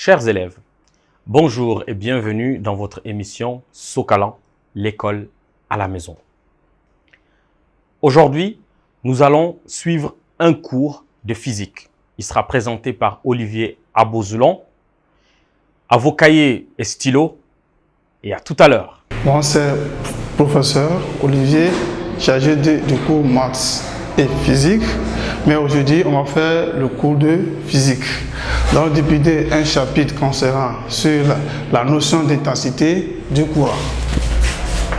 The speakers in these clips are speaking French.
Chers élèves, bonjour et bienvenue dans votre émission Socalan, l'école à la maison. Aujourd'hui, nous allons suivre un cours de physique. Il sera présenté par Olivier Abozoulon. À vos cahiers et stylos et à tout à l'heure. Moi, c'est professeur Olivier, chargé du cours maths et physique. Mais aujourd'hui, on va faire le cours de physique. Donc, débuter un chapitre concernant sur la notion d'intensité du courant.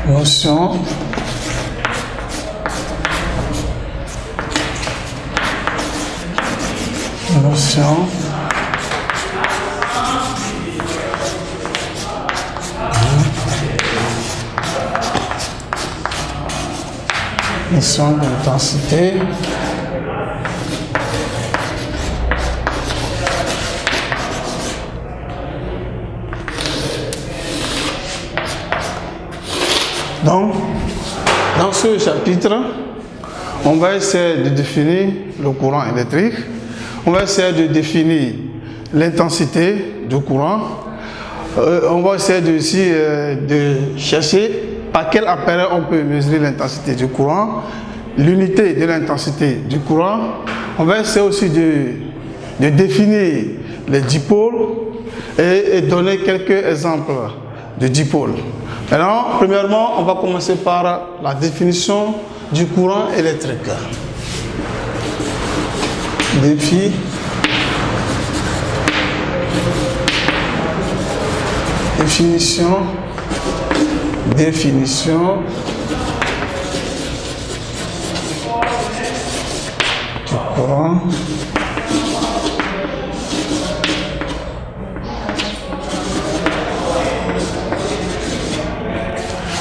Notion d'intensité. Donc, dans ce chapitre, on va essayer de définir le courant électrique. On va essayer de définir l'intensité du courant. On va essayer aussi de chercher par quel appareil on peut mesurer l'intensité du courant, l'unité de l'intensité du courant. On va essayer aussi de définir les dipôles et donner quelques exemples de dipôles. Alors, premièrement, on va commencer par la définition du courant électrique. Définition du courant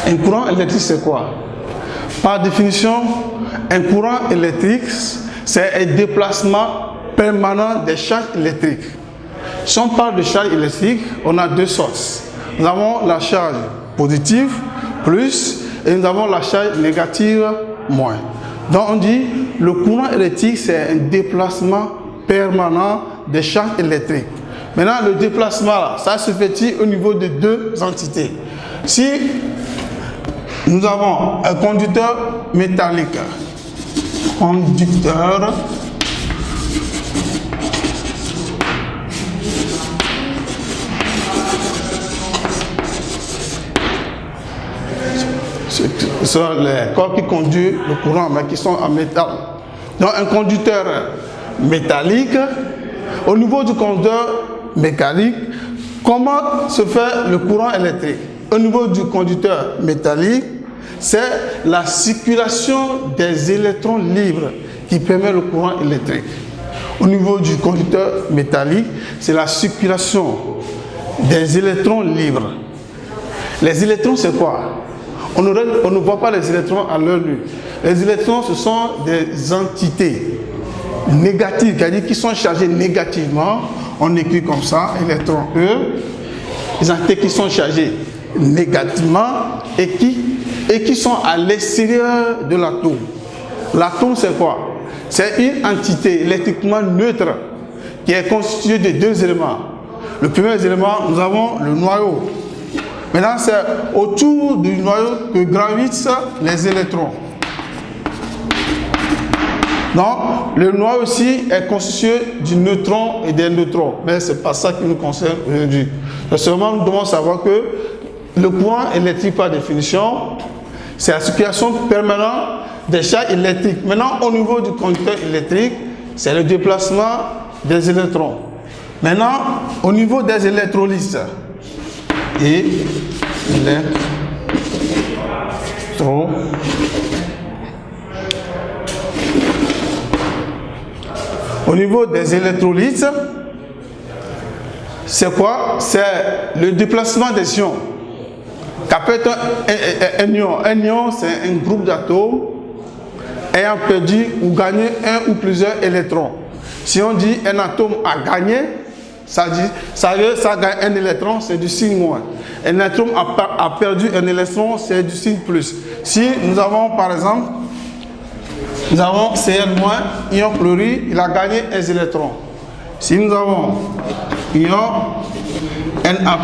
Un courant électrique, c'est quoi? Par définition, un courant électrique, c'est un déplacement permanent des charges électriques. Si on parle de charge électrique, on a deux sortes. Nous avons la charge positive, plus, et nous avons la charge négative, moins. Donc on dit, le courant électrique, c'est un déplacement permanent des charges électriques. Maintenant, le déplacement, ça se fait au niveau de deux entités. Si nous avons un conducteur métallique, ce sont les corps qui conduisent le courant, mais qui sont en métal. Donc un conducteur métallique, au niveau du conducteur mécanique, comment se fait le courant électrique? Au niveau du conducteur métallique, c'est la circulation des électrons libres qui permet le courant électrique. Au niveau du conducteur métallique, c'est la circulation des électrons libres. Les électrons, c'est quoi? On ne voit pas les électrons à l'œil nu. Les électrons, ce sont des entités négatives, c'est-à-dire qui sont chargées négativement. On écrit comme ça, électron E, les entités qui sont chargées négativement et qui sont à l'extérieur de l'atome. L'atome, c'est quoi? C'est une entité électriquement neutre qui est constituée de deux éléments. Le premier élément, nous avons le noyau. Maintenant, c'est autour du noyau que gravitent les électrons. Donc, le noyau aussi est constitué du neutron et des neutrons. Mais ce n'est pas ça qui nous concerne aujourd'hui. Seulement, nous devons savoir que le courant électrique, par définition, c'est la circulation permanente des charges électriques. Maintenant, au niveau du conducteur électrique, c'est le déplacement des électrons. Maintenant, au niveau des électrolytes, Au niveau des électrolytes, c'est quoi? C'est le déplacement des ions. Qu'appelle un ion? Un ion, c'est un groupe d'atomes ayant perdu ou gagné un ou plusieurs électrons. Si on dit un atome a gagné, ça gagne un électron, c'est du signe moins. Un atome a perdu un électron, c'est du signe plus. Si nous avons par exemple, nous avons Cl-, ion chlorure, il a gagné un électron. Si nous avons ion Na+,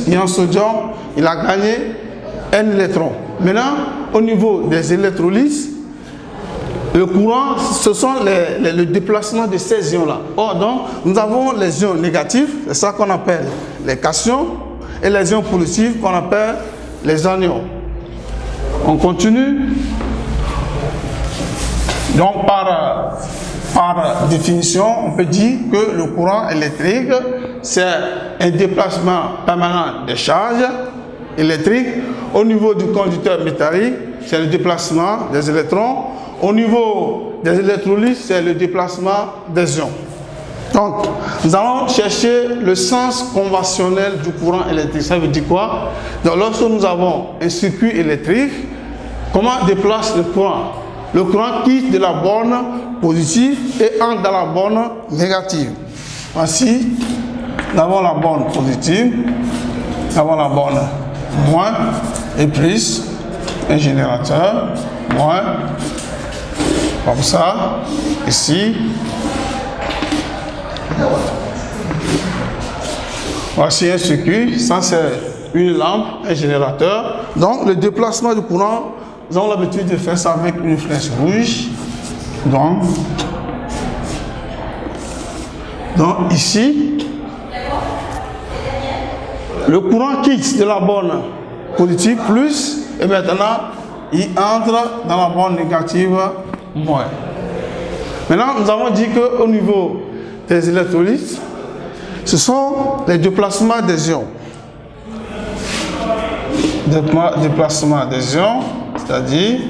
ion sodium, il a gagné N électrons. Maintenant, au niveau des électrolyses, le courant, ce sont le déplacement de ces ions-là. Or, donc, nous avons les ions négatifs, c'est ça qu'on appelle les cations, et les ions positifs qu'on appelle les anions. On continue. Donc, par définition, on peut dire que le courant électrique, c'est un déplacement permanent des charges électriques. Au niveau du conducteur métallique, c'est le déplacement des électrons. Au niveau des électrolytes, c'est le déplacement des ions. Donc, nous allons chercher le sens conventionnel du courant électrique. Ça veut dire quoi? Donc, lorsque nous avons un circuit électrique, comment déplace le courant? Le courant quitte de la borne positive et entre dans la borne négative. Ainsi, nous avons la borne positive, nous avons la borne moins et plus, un générateur, moins, comme ça, ici. Voici un circuit, ça c'est une lampe, un générateur. Donc le déplacement du courant, nous avons l'habitude de faire ça avec une flèche rouge. Donc ici, le courant quitte de la borne positive plus, et maintenant il entre dans la borne négative moins. Maintenant, nous avons dit qu'au niveau des électrolytes, ce sont les déplacements des ions. Déplacement des ions, c'est-à-dire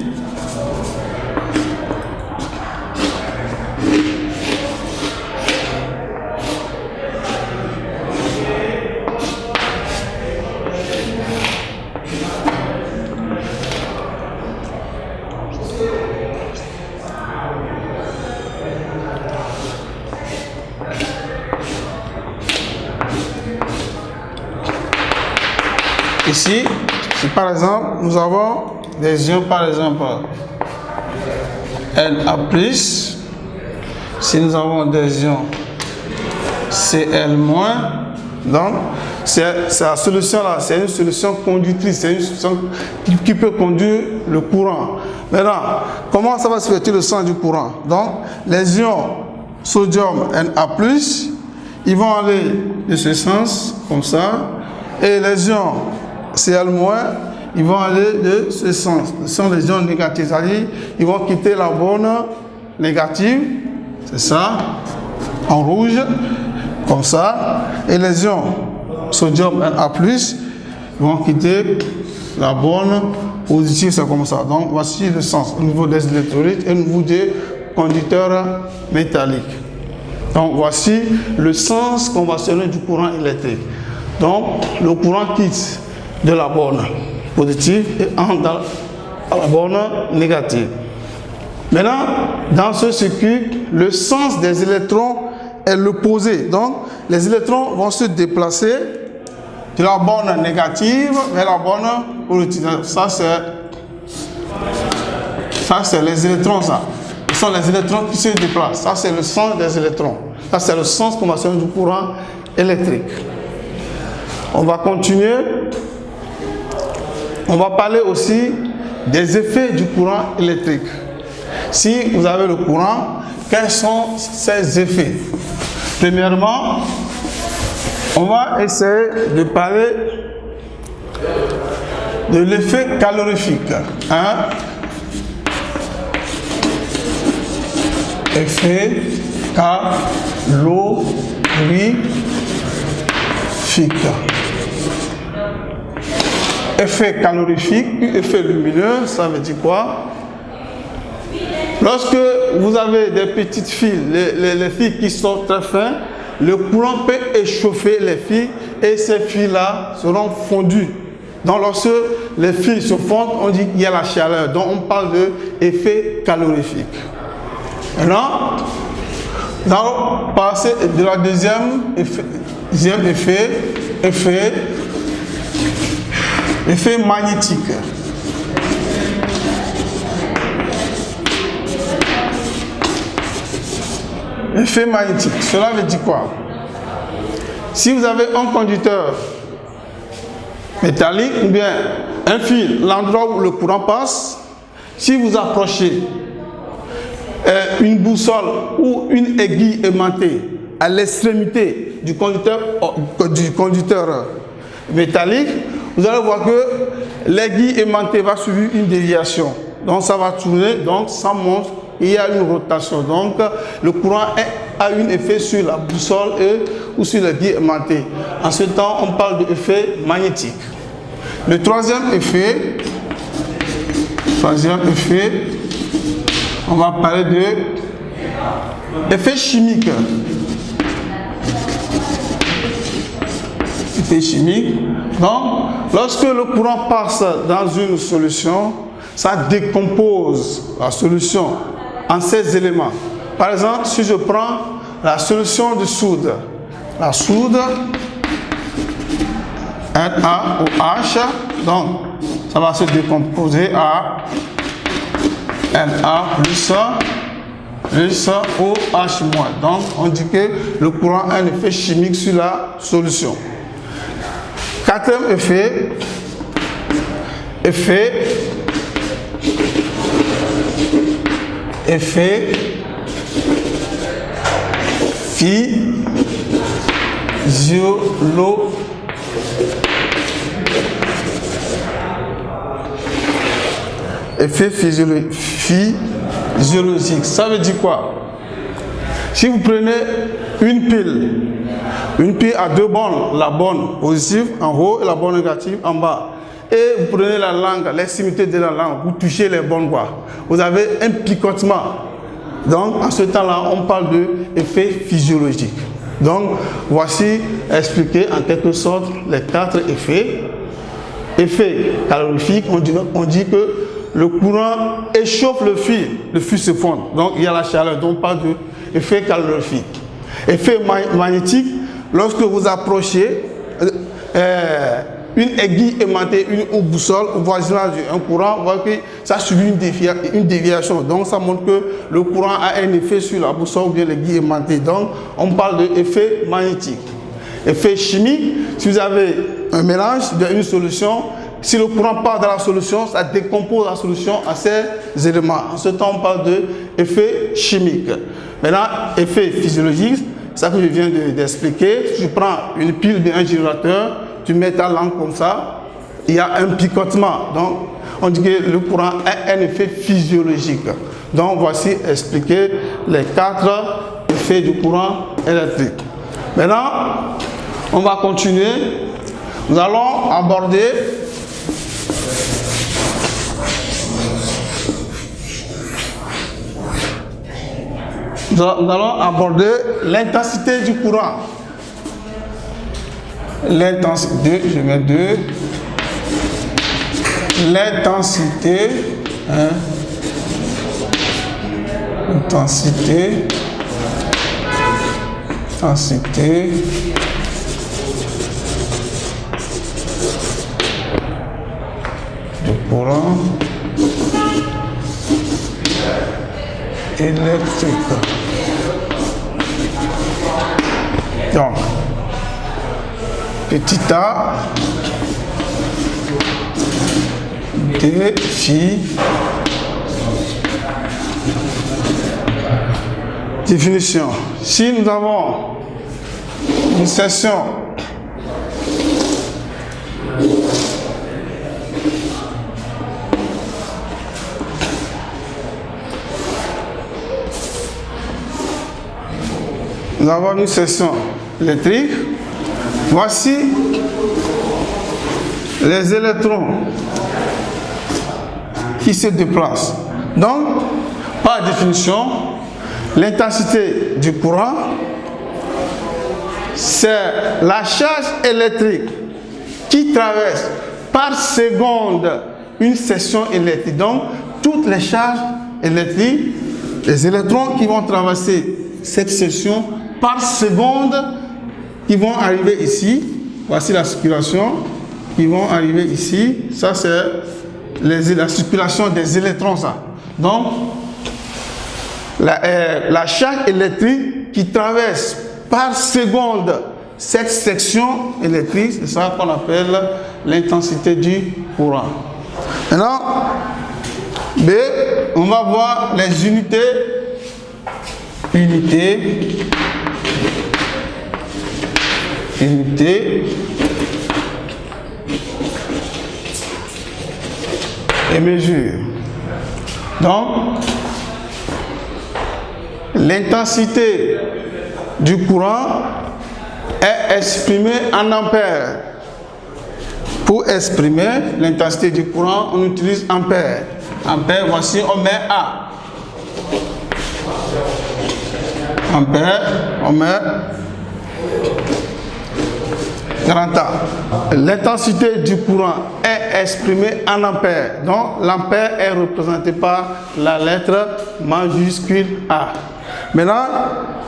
ici, si par exemple, nous avons des ions, par exemple, Na+, si nous avons des ions Cl-, donc c'est la solution là, c'est une solution conductrice, c'est une solution qui peut conduire le courant. Maintenant, comment ça va se faire le sens du courant? Donc, les ions sodium Na+, ils vont aller de ce sens, comme ça, et les ions Cl-, ils vont aller de ce sens. Ce sont les ions négatifs, c'est-à-dire ils vont quitter la borne négative, c'est ça, en rouge, comme ça. Et les ions sodium Na+, ils vont quitter la borne positive, c'est comme ça. Donc voici le sens au niveau des électrolytes et au niveau des conducteurs métalliques. Donc voici le sens conventionnel du courant électrique. Donc le courant quitte de la borne positive et entre dans la borne négative. Maintenant, dans ce circuit, le sens des électrons est l'opposé. Donc, les électrons vont se déplacer de la borne négative vers la borne positive. Ça, c'est les électrons, ça. Ce sont les électrons qui se déplacent. Ça, c'est le sens des électrons. Ça, c'est le sens conventionnel du courant électrique. On va continuer. On va parler aussi des effets du courant électrique. Si vous avez le courant, quels sont ces effets? Premièrement, on va essayer de parler de l'effet calorifique. Effet calorifique. Effet calorifique, effet lumineux, ça veut dire quoi? Lorsque vous avez des petites fils, les fils qui sont très fins, le courant peut échauffer les fils et ces fils-là seront fondus. Donc lorsque les fils se fondent, on dit qu'il y a la chaleur. Donc on parle d'effet calorifique. Maintenant, nous allons passer de la deuxième effet magnétique. Effet magnétique, cela veut dire quoi? si vous avez un conducteur métallique ou bien un fil, l'endroit où le courant passe, si vous approchez une boussole ou une aiguille aimantée à l'extrémité du conducteur métallique, vous allez voir que l'aiguille aimantée va suivre une déviation. Donc ça va tourner, donc ça montre qu'il y a une rotation. Donc le courant a un effet sur la boussole ou sur l'aiguille aimantée. En ce temps, on parle d'effet magnétique. Le troisième effet, on va parler de effet chimique. Effet chimique. Donc, lorsque le courant passe dans une solution, ça décompose la solution en 16 éléments. Par exemple, si je prends la solution de soude, la soude NaOH, donc ça va se décomposer à Na plus OH-. Donc on dit que le courant a un effet chimique sur la solution. Quatrième effet physiologique. Ça veut dire quoi? Si vous prenez une pile à deux bornes, la borne positive en haut et la borne négative en bas, et vous prenez la langue, l'extrémité de la langue, vous touchez les bornes, vous avez un picotement. Donc en ce temps-là, on parle d'effet physiologique. Donc voici expliqué en quelque sorte les 4 effets. Effet calorifique, on dit que le courant échauffe le fil se fond. Donc il y a la chaleur, donc on parle d'effet calorifique. Effet magnétique, lorsque vous approchez une aiguille aimantée, une boussole au voisinage d'un courant, vous voyez que ça subit une déviation. Donc ça montre que le courant a un effet sur la boussole ou bien l'aiguille aimantée. Donc on parle d'effet magnétique. Effet chimique, si vous avez un mélange d'une solution, si le courant part dans la solution, ça décompose la solution à ces éléments. En ce temps, on parle d'effet chimique. Maintenant, effet physiologique, c'est ça que je viens d'expliquer. Si tu prends une pile d'un générateur, tu mets ta langue comme ça, il y a un picotement. Donc, on dit que le courant a un effet physiologique. Donc, voici expliquer les 4 effets du courant électrique. Maintenant, on va continuer. Nous allons aborder l'intensité du courant. L'intensité, je mets 2. L'intensité, intensité du courant électrique. Donc, petit a définition. Si nous avons une section électrique, voici les électrons qui se déplacent. Donc, par définition, l'intensité du courant, c'est la charge électrique qui traverse par seconde une section électrique. Donc, toutes les charges électriques, les électrons qui vont traverser cette section par seconde, qui vont arriver ici. Voici la circulation, qui vont arriver ici. Ça, c'est la circulation des électrons. Ça. Donc, la charge électrique qui traverse par seconde cette section électrique, c'est ça qu'on appelle l'intensité du courant. Maintenant, B, on va voir les unités et mesures. Donc, l'intensité du courant est exprimée en ampères. Pour exprimer l'intensité du courant, on utilise ampères. Ampères, voici, on met A. Ampères, on met grand A. L'intensité du courant est exprimée en ampères. Donc, l'ampère est représenté par la lettre majuscule A. Maintenant,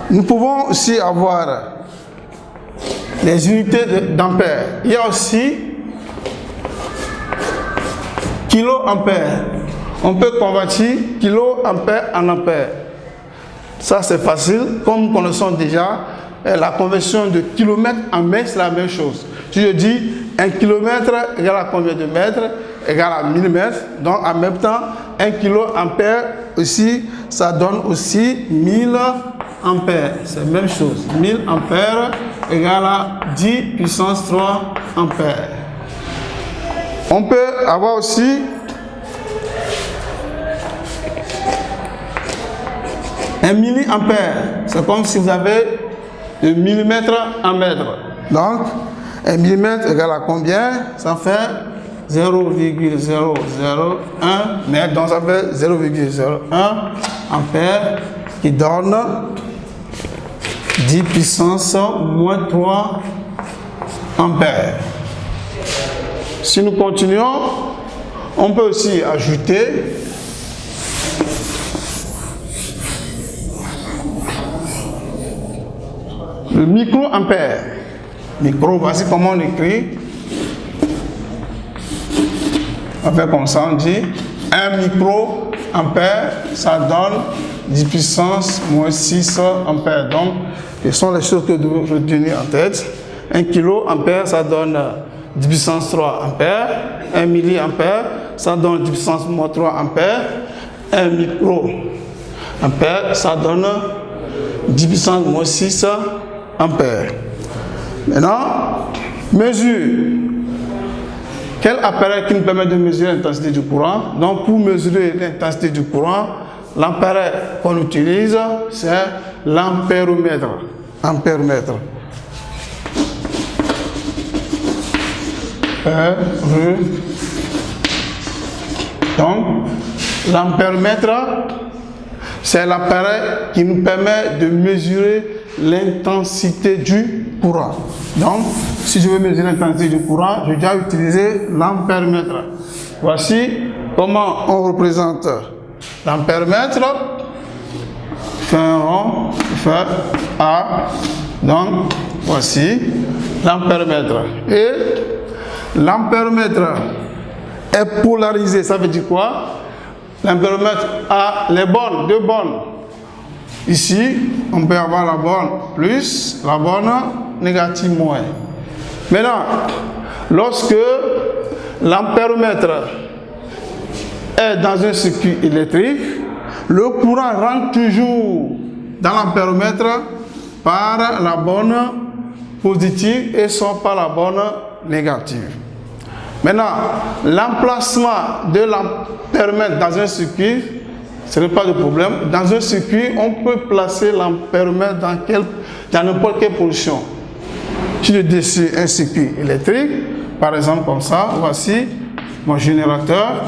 nous pouvons aussi avoir les unités d'ampères. Il y a aussi kiloampères. On peut convertir kiloampères en ampères. Ça, c'est facile. Comme nous connaissons déjà, la conversion de kilomètre en mètre, c'est la même chose. Si je dis 1 kilomètre égale à combien de mètres? Égale à 1000 mètres. Donc, en même temps, 1 kiloampère aussi, ça donne aussi 1000 ampères. C'est la même chose. 1000 ampères égale à 10 puissance 3 ampères. On peut avoir aussi un milliampère. C'est comme si vous avez de millimètre en mètre. Donc, 1 millimètre égale à combien? Ça fait 0,001 mètre. Donc, ça fait 0,01 ampère qui donne 10 puissance moins 3 ampères. Si nous continuons, on peut aussi ajouter le microampère. Micro, voici comment on écrit. On fait comme ça, on dit 1 microampère, ça donne 10 puissance moins 6 ampères. Donc, ce sont les choses que vous devez retenir en tête. 1 kiloampère, ça donne 10 puissance 3 ampères. 1 milliampère, ça donne 10 puissance moins 3 ampères. 1 microampère, ça donne 10 puissance moins 6 ampères. Maintenant, mesure. Quel appareil qui nous permet de mesurer l'intensité du courant? Donc, pour mesurer l'intensité du courant, l'appareil qu'on utilise, c'est l'ampéromètre. Ampéromètre. Donc, l'ampéromètre, c'est l'appareil qui nous permet de mesurer l'intensité du courant. Donc, si je veux mesurer l'intensité du courant, je dois utiliser l'ampéromètre. Voici comment on représente l'ampéromètre. Fait un rond, fait A. Donc, voici l'ampéromètre. Et l'ampéromètre est polarisé. Ça veut dire quoi? L'ampéromètre a les bornes, deux bornes. Ici, on peut avoir la borne plus, la borne négative moins. Maintenant, lorsque l'ampéromètre est dans un circuit électrique, le courant rentre toujours dans l'ampéromètre par la borne positive et sort par la borne négative. Maintenant, l'emplacement de l'ampéromètre dans un circuit, ce n'est pas de problème. Dans un circuit, on peut placer l'ampéromètre dans n'importe quelle position. Si je décide un circuit électrique, par exemple comme ça, voici mon générateur.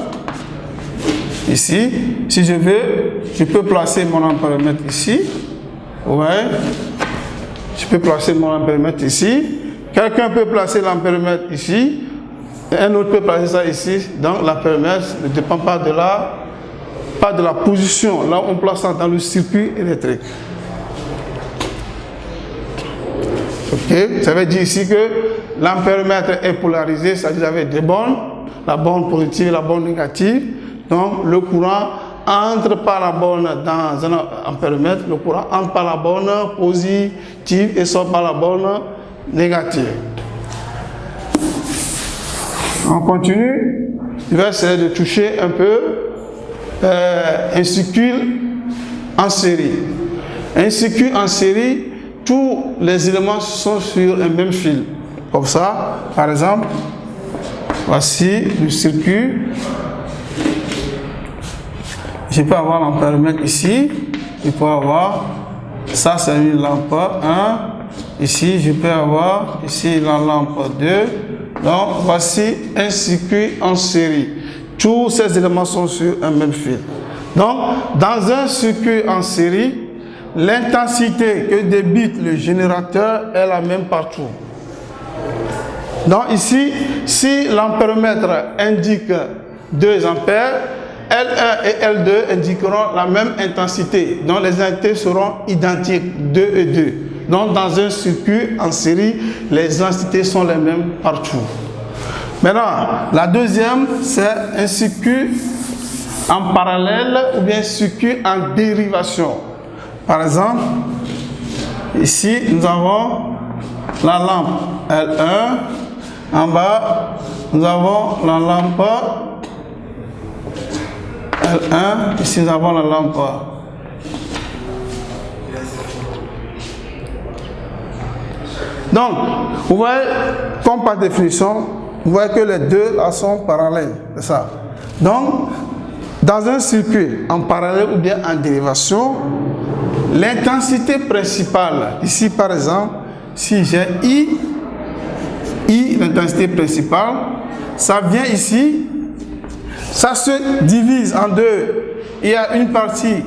Ici, si je veux, je peux placer mon ampéromètre ici. Ouais. Je peux placer mon ampéromètre ici. Quelqu'un peut placer l'ampéromètre ici. Un autre peut placer ça ici. Donc l'ampéromètre ne dépend pas de la position. Là, on place ça dans le circuit électrique. Ok. Ça veut dire ici que l'ampéromètre est polarisé. C'est-à-dire qu'il y avait deux bornes. La borne positive et la borne négative. Donc le courant entre par la borne dans un ampéromètre. Le courant entre par la borne positive et sort par la borne négative. On continue. Je vais essayer de toucher un peu un circuit en série. Un circuit en série, tous les éléments sont sur un même fil. Comme ça, par exemple, voici le circuit. Je peux avoir l'ampéromètre ici. Je peux avoir, ça c'est une lampe 1. Ici, je peux avoir ici la lampe 2. Donc, voici un circuit en série. Tous ces éléments sont sur un même fil. Donc, dans un circuit en série, l'intensité que débite le générateur est la même partout. Donc, ici, si l'ampéromètre indique 2 ampères, L1 et L2 indiqueront la même intensité. Donc, les intensités seront identiques, 2 et 2. Donc, dans un circuit en série, les intensités sont les mêmes partout. Maintenant, la deuxième, c'est un circuit en parallèle ou bien circuit en dérivation. Par exemple, ici, nous avons la lampe L1. En bas, nous avons la lampe L1. Ici, nous avons la lampe. Donc, vous voyez, comme par définition, vous voyez que les deux là sont parallèles. C'est ça. Donc, dans un circuit en parallèle ou bien en dérivation, l'intensité principale, ici par exemple, si j'ai I, l'intensité principale, ça vient ici, ça se divise en deux. Il y a une partie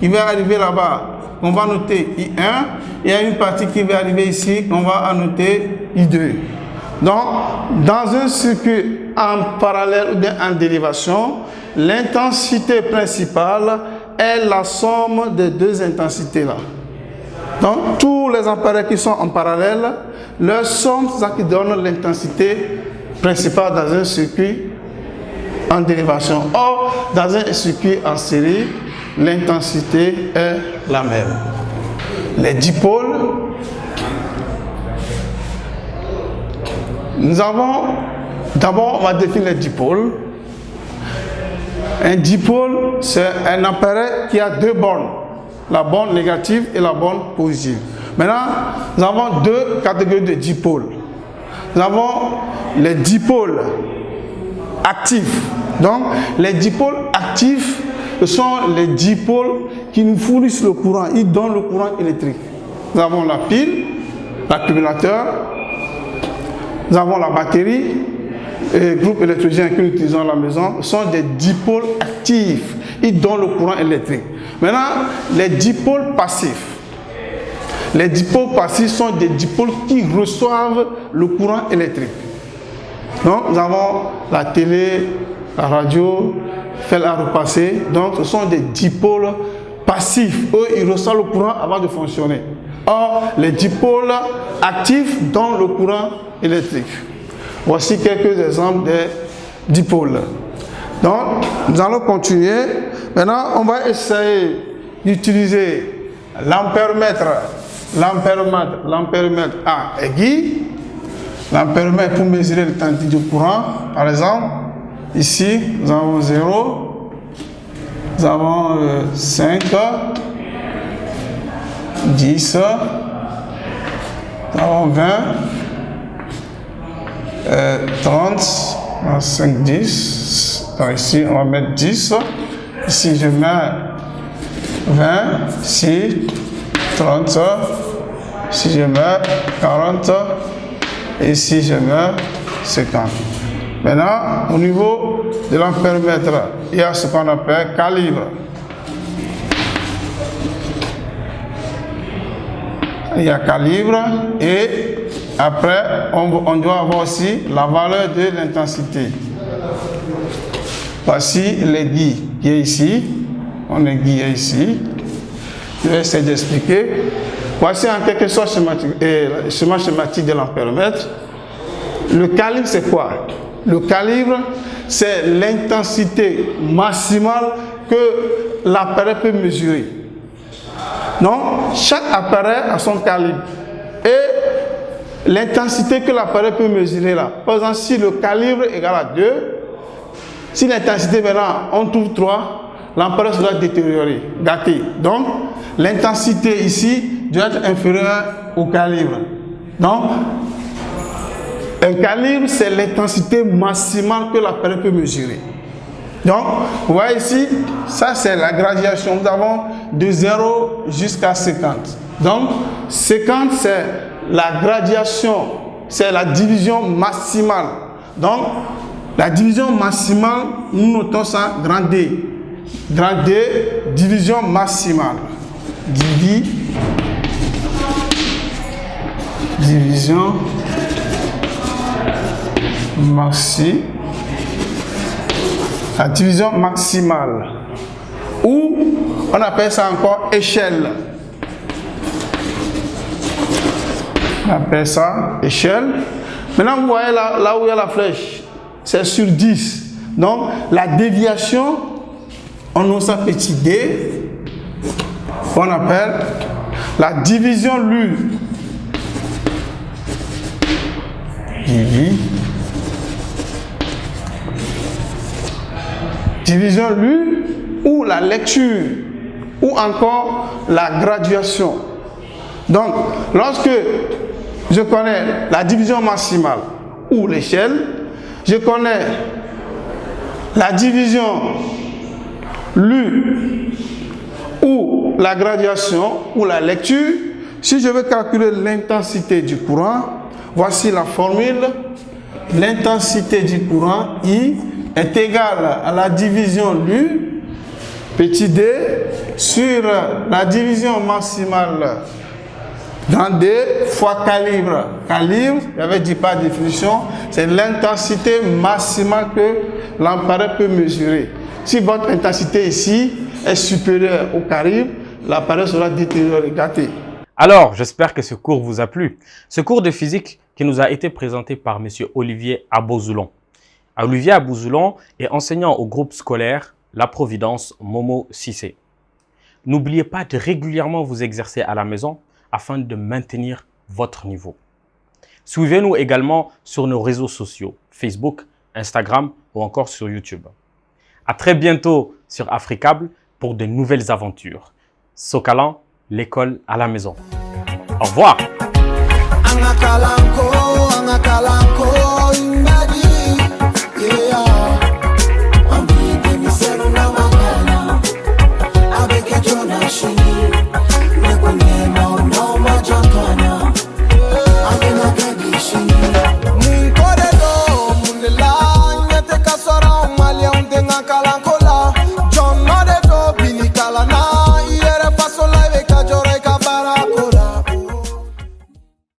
qui va arriver là-bas, on va noter I1, il y a une partie qui va arriver ici, on va annoter I2. Donc, dans un circuit en parallèle ou bien en dérivation, l'intensité principale est la somme des deux intensités-là. Donc, tous les appareils qui sont en parallèle, leur somme, c'est ça qui donne l'intensité principale dans un circuit en dérivation. Or, dans un circuit en série, l'intensité est la même. Les dipôles, nous avons, d'abord, on va définir les dipôles. Un dipôle, c'est un appareil qui a deux bornes, la borne négative et la borne positive. Maintenant, nous avons deux catégories de dipôles. Nous avons les dipôles actifs. Donc, les dipôles actifs, ce sont les dipôles qui nous fournissent le courant, ils donnent le courant électrique. Nous avons la pile, l'accumulateur, nous avons la batterie, et le groupe électrogène que nous utilisons à la maison, ce sont des dipôles actifs. Ils donnent le courant électrique. Maintenant, les dipôles passifs. Les dipôles passifs sont des dipôles qui reçoivent le courant électrique. Donc, nous avons la télé, la radio, fait à repasser. Donc, ce sont des dipôles passifs. Eux, ils reçoivent le courant avant de fonctionner. Or, les dipôles actifs donnent le courant électrique. Voici quelques exemples des dipôles. Donc, nous allons continuer. Maintenant, on va essayer d'utiliser l'ampéromètre. L'ampéromètre à aiguille. L'ampéromètre pour mesurer l'intensité du courant. Par exemple, ici, nous avons 0. Nous avons 5, 10, nous avons 20. 30, 5, 10. Donc ici, on va mettre 10. Ici, je mets 20. Ici, 30. Ici, je mets 40. Et ici, je mets 50. Maintenant, au niveau de l'ampéromètre, il y a ce qu'on appelle calibre. Il y a calibre et après, on doit avoir aussi la valeur de l'intensité. Voici l'aiguille qui est ici. On aiguille ici. Je vais essayer d'expliquer. Voici en quelque sorte le schéma schématique de l'ampéromètre. Le calibre, c'est quoi? Le calibre, c'est l'intensité maximale que l'appareil peut mesurer. Donc, chaque appareil a son calibre. Et l'intensité que l'appareil peut mesurer là. Par exemple, si le calibre est égal à 2, si l'intensité maintenant on trouve 3, l'appareil sera détérioré, gâté. Donc, l'intensité ici doit être inférieure au calibre. Donc, un calibre, c'est l'intensité maximale que l'appareil peut mesurer. Donc, vous voyez ici, ça c'est la graduation. Nous avons de 0 jusqu'à 50. Donc, 50 c'est la graduation, c'est la division maximale. Donc, la division maximale, nous notons ça grand D. Grand D, division maximale. Division maxi. La division maximale. Ou on appelle ça encore échelle. On appelle ça échelle. Maintenant, vous voyez là où il y a la flèche, c'est sur 10. Donc, la déviation, on nomme ça petit d. On appelle la division LU. Division LU ou la lecture ou encore la graduation. Donc, lorsque je connais la division maximale ou l'échelle, je connais la division LU ou la graduation ou la lecture. Si je veux calculer l'intensité du courant, voici la formule. L'intensité du courant I est égale à la division LU, petit d, sur la division maximale grand D fois calibre. Calibre, j'avais dit par définition, c'est l'intensité maximale que l'appareil peut mesurer. Si votre intensité ici est supérieure au calibre, l'appareil sera détérioré, gâté. Alors, j'espère que ce cours vous a plu. Ce cours de physique qui nous a été présenté par M. Olivier Abozoulon. Olivier Abozoulon est enseignant au groupe scolaire La Providence Momo Cissé. N'oubliez pas de régulièrement vous exercer à la maison afin de maintenir votre niveau. Suivez-nous également sur nos réseaux sociaux, Facebook, Instagram ou encore sur YouTube. À très bientôt sur Africable pour de nouvelles aventures. Sokalan, l'école à la maison. Au revoir. Angakalanko, yeah.